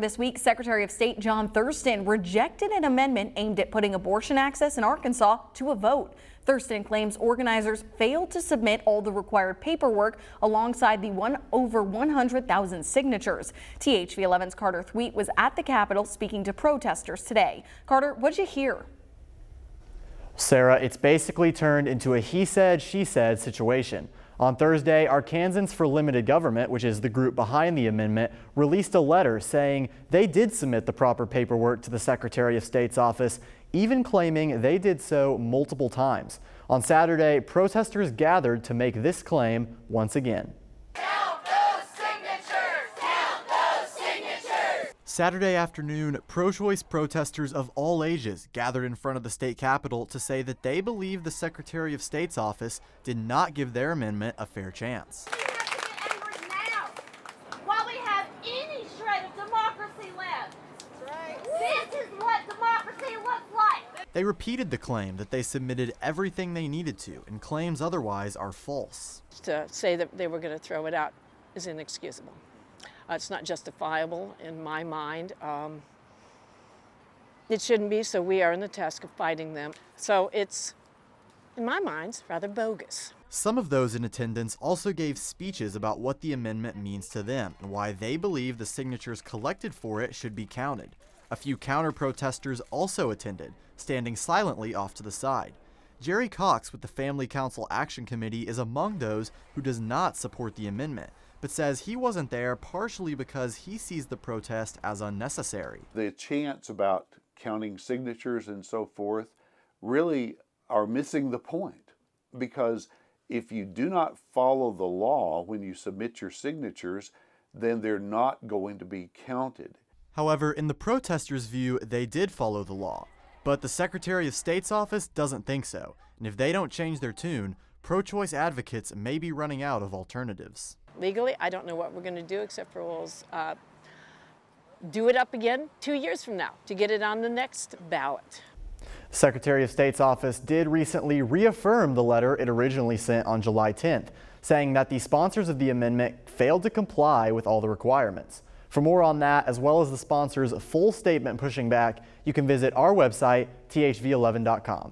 This week, Secretary of State John Thurston rejected an amendment aimed at putting abortion access in Arkansas to a vote. Thurston claims organizers failed to submit all the required paperwork alongside the over 100,000 signatures. THV 11's Carter Thweet was at the Capitol speaking to protesters today. Carter, what'd you hear? Sarah, it's basically turned into a he said, she said situation. On Thursday, Arkansans for Limited Government, which is the group behind the amendment, released a letter saying they did submit the proper paperwork to the Secretary of State's office, even claiming they did so multiple times. On Saturday, protesters gathered to make this claim once again. Count those signatures! Count those signatures! Saturday afternoon, pro-choice protesters of all ages gathered in front of the state capitol to say that they believe the Secretary of State's office did not give their amendment a fair chance. We have to get angry now, while we have any shred of democracy left. That's right. This is what democracy looks like. They repeated the claim that they submitted everything they needed to, and claims otherwise are false. To say that they were going to throw it out is inexcusable. It's not justifiable in my mind. It shouldn't be, so we are in the task of fighting them. So it's, in my mind, rather bogus. Some of those in attendance also gave speeches about what the amendment means to them and why they believe the signatures collected for it should be counted. A few counter-protesters also attended, standing silently off to the side. Jerry Cox with the Family Council Action Committee is among those who does not support the amendment, but says he wasn't there partially because he sees the protest as unnecessary. The chants about counting signatures and so forth really are missing the point, because if you do not follow the law when you submit your signatures, then they're not going to be counted. However, in the protesters' view, they did follow the law, but the Secretary of State's office doesn't think so, and if they don't change their tune, pro-choice advocates may be running out of alternatives. Legally, I don't know what we're going to do except for we'll do it up again 2 years from now to get it on the next ballot. Secretary of State's office did recently reaffirm the letter it originally sent on July 10th, saying that the sponsors of the amendment failed to comply with all the requirements. For more on that, as well as the sponsors' full statement pushing back, you can visit our website, thv11.com.